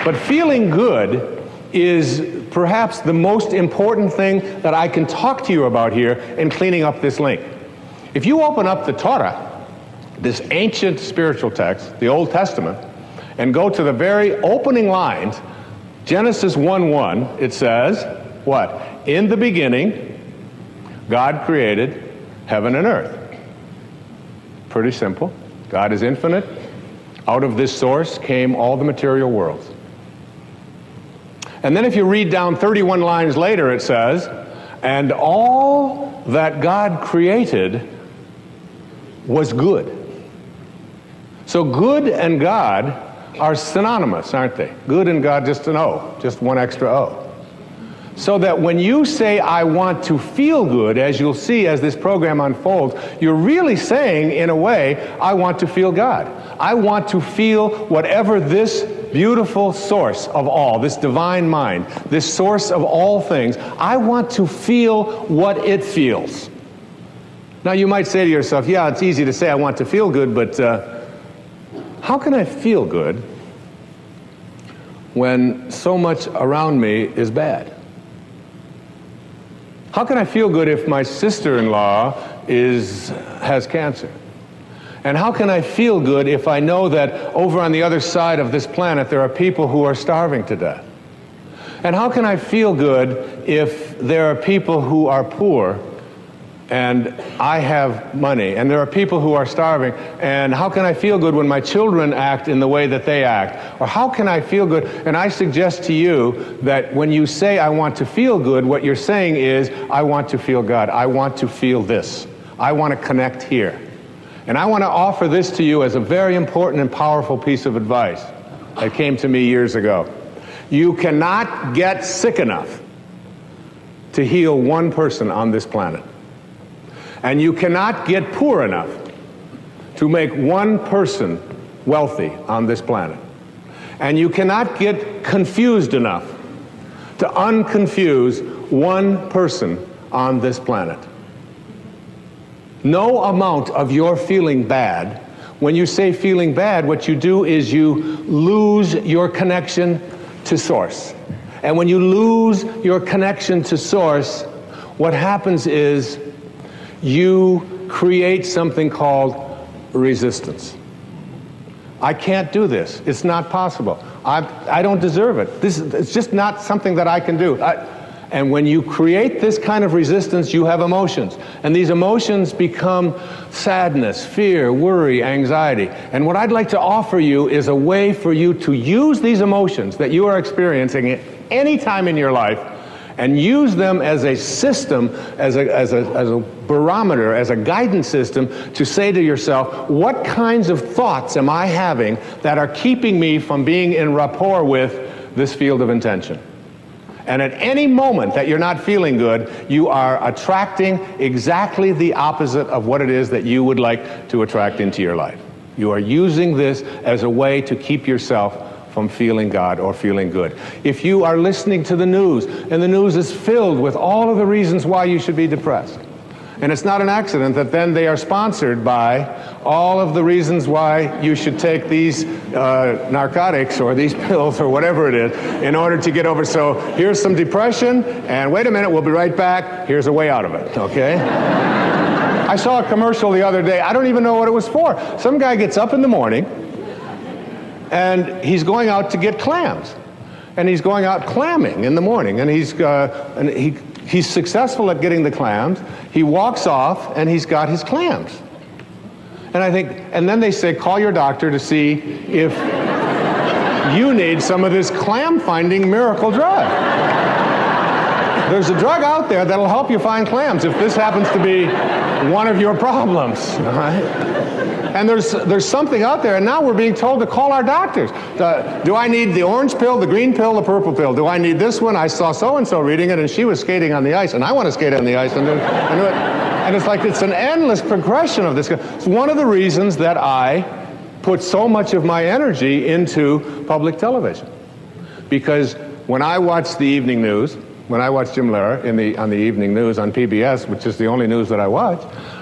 But feeling good is perhaps the most important thing that I can talk to you about here in cleaning up this link. If you open up the Torah, this ancient spiritual text, the Old Testament, and go to the very opening lines, Genesis 1:1, it says, what? In the beginning, God created heaven and earth. Pretty simple. God is infinite. Out of this source came all the material worlds. And then if you read down 31 lines later, it says, and all that God created was good. So good and God are synonymous, aren't they? Good and God, just an O, just one extra O. So that when you say, I want to feel good, as you'll see as this program unfolds, you're really saying, in a way, I want to feel God. I want to feel whatever this beautiful source of all, this divine mind, this source of all things, I want to feel what it feels. Now you might say to yourself, yeah, it's easy to say I want to feel good, but how can I feel good when so much around me is bad? How can I feel good if my sister-in-law has cancer? And how can I feel good if I know that over on the other side of this planet there are people who are starving to death? And how can I feel good if there are people who are poor and I have money, and there are people who are starving, and how can I feel good when my children act in the way that they act? Or how can I feel good? And I suggest to you that when you say I want to feel good, what you're saying is I want to feel God. I want to feel this. I want to connect here. And I want to offer this to you as a very important and powerful piece of advice that came to me years ago. You cannot get sick enough to heal one person on this planet. And you cannot get poor enough to make one person wealthy on this planet. And you cannot get confused enough to unconfuse one person on this planet. No amount of your feeling bad, when you say feeling bad, what you do is you lose your connection to Source. And when you lose your connection to Source, what happens is you create something called resistance. I can't do this. It's not possible. I don't deserve it. It's just not something that I can do. And when you create this kind of resistance, you have emotions. And these emotions become sadness, fear, worry, anxiety. And what I'd like to offer you is a way for you to use these emotions that you are experiencing at any time in your life and use them as a system, as a barometer, as a guidance system to say to yourself, what kinds of thoughts am I having that are keeping me from being in rapport with this field of intention? And at any moment that you're not feeling good, you are attracting exactly the opposite of what it is that you would like to attract into your life. You are using this as a way to keep yourself from feeling God or feeling good. If you are listening to the news, and the news is filled with all of the reasons why you should be depressed, and it's not an accident that then they are sponsored by all of the reasons why you should take these narcotics or these pills or whatever it is in order to get over. So here's some depression, and wait a minute, we'll be right back. Here's a way out of it, okay? I saw a commercial the other day. I don't even know what it was for. Some guy gets up in the morning, and he's going out to get clams. And he's going out clamming in the morning, and he's successful at getting the clams. He walks off, and he's got his clams. And I think, and then they say, call your doctor to see if you need some of this clam-finding miracle drug. There's a drug out there that'll help you find clams if this happens to be one of your problems, all right? And there's something out there, and now we're being told to call our doctors. Do I need the orange pill, the green pill, the purple pill? Do I need this one? I saw so-and-so reading it, and she was skating on the ice, and I want to skate on the ice. And it's like it's an endless progression of this. It's one of the reasons that I put so much of my energy into public television. Because when I watch the evening news, when I watch Jim Lehrer on the evening news on PBS, which is the only news that I watch,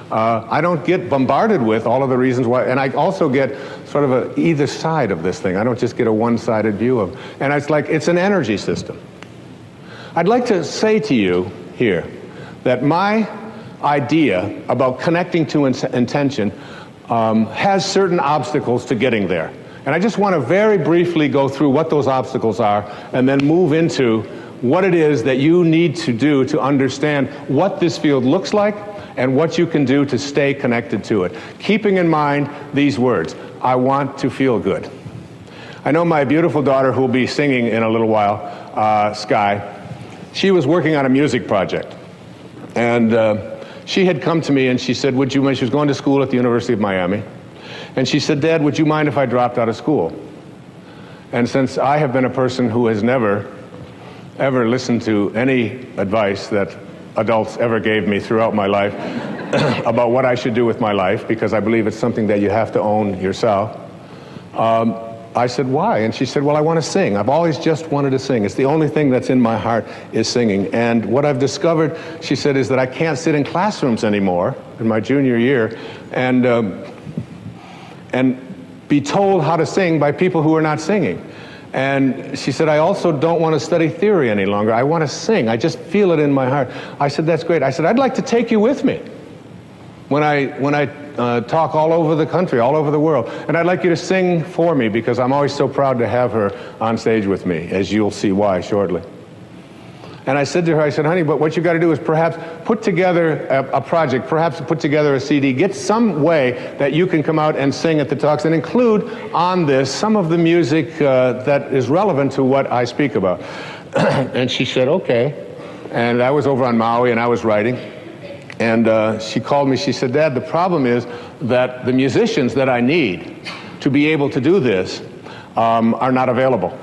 I don't get bombarded with all of the reasons why, and I also get sort of either side of this thing. I don't just get a one-sided view of it. And it's like, it's an energy system. I'd like to say to you here that my idea about connecting to intention has certain obstacles to getting there. And I just want to very briefly go through what those obstacles are and then move into what it is that you need to do to understand what this field looks like and what you can do to stay connected to it. Keeping in mind these words: I want to feel good. I know my beautiful daughter, who will be singing in a little while, Sky, she was working on a music project. And she had come to me and she said, she was going to school at the University of Miami. And she said, Dad, would you mind if I dropped out of school? And since I have been a person who has never, ever listened to any advice that adults ever gave me throughout my life about what I should do with my life, because I believe it's something that you have to own yourself, I said, why? And she said, well, I want to sing. I've always just wanted to sing. It's the only thing that's in my heart is singing. And what I've discovered, she said, is that I can't sit in classrooms anymore in my junior year and be told how to sing by people who are not singing. And she said, I also don't want to study theory any longer. I want to sing. I just feel it in my heart. I said, that's great. I said, I'd like to take you with me when I talk all over the country, all over the world. And I'd like you to sing for me, because I'm always so proud to have her on stage with me, as you'll see why shortly. And I said to her, I said, honey, but what you got to do is perhaps put together a project, perhaps put together a CD, get some way that you can come out and sing at the talks and include on this some of the music that is relevant to what I speak about. And she said, okay. And I was over on Maui and I was writing. And she called me, she said, Dad, the problem is that the musicians that I need to be able to do this are not available.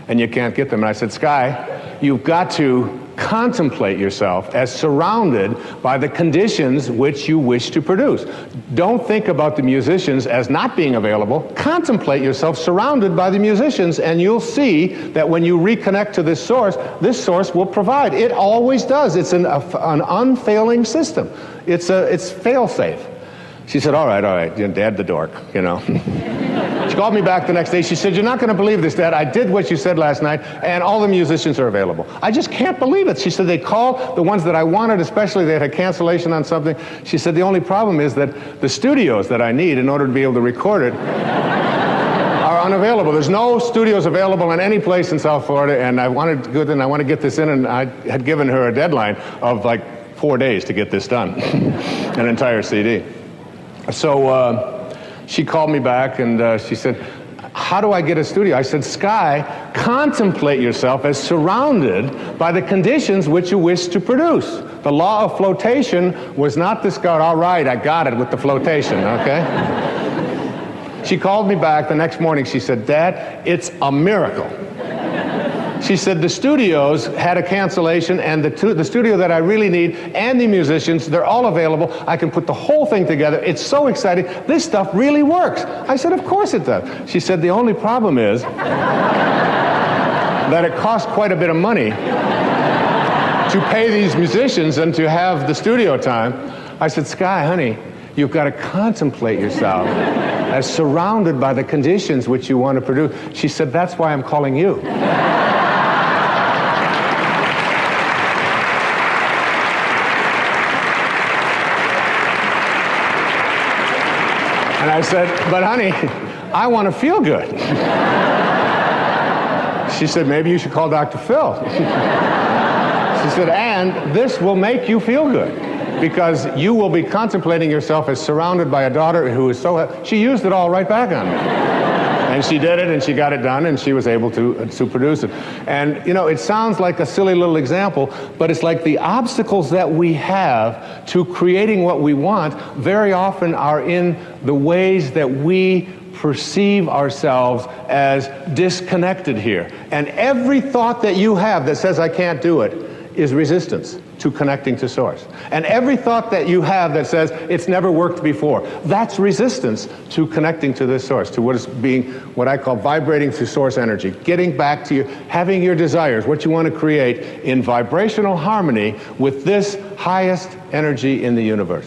And you can't get them. And I said, Sky, you've got to contemplate yourself as surrounded by the conditions which you wish to produce. Don't think about the musicians as not being available. Contemplate yourself surrounded by the musicians, and you'll see that when you reconnect to this source will provide. It always does. It's an unfailing system. It's fail-safe. She said, all right, Dad the dork, you know. She called me back the next day. She said, you're not going to believe this, Dad. I did what you said last night, and all the musicians are available. I just can't believe it. She said, they called the ones that I wanted, especially they had a cancellation on something. She said, the only problem is that the studios that I need in order to be able to record it are unavailable. There's no studios available in any place in South Florida, and I want to get this in, and I had given her a deadline of like 4 days to get this done, an entire CD. So she called me back and she said, how do I get a studio? I said, Sky, contemplate yourself as surrounded by the conditions which you wish to produce. The law of flotation was not discovered. All right, I got it with the flotation, okay? She called me back the next morning. She said, Dad, it's a miracle. She said, the studios had a cancellation, and the studio that I really need and the musicians, they're all available. I can put the whole thing together. It's so exciting. This stuff really works. I said, of course it does. She said, the only problem is that it costs quite a bit of money to pay these musicians and to have the studio time. I said, Sky, honey, you've got to contemplate yourself as surrounded by the conditions which you want to produce. She said, that's why I'm calling you. And I said, but honey, I want to feel good. She said, maybe you should call Dr. Phil. She said, and this will make you feel good, because you will be contemplating yourself as surrounded by a daughter who is so... She used it all right back on me. And she did it, and she got it done, and she was able to produce it. And, you know, it sounds like a silly little example, but it's like the obstacles that we have to creating what we want very often are in the ways that we perceive ourselves as disconnected here. And every thought that you have that says, I can't do it, is resistance to connecting to source. And every thought that you have that says it's never worked before, that's resistance to connecting to this source, to what is being, what I call vibrating through source energy, getting back to having your desires, what you want to create in vibrational harmony with this highest energy in the universe.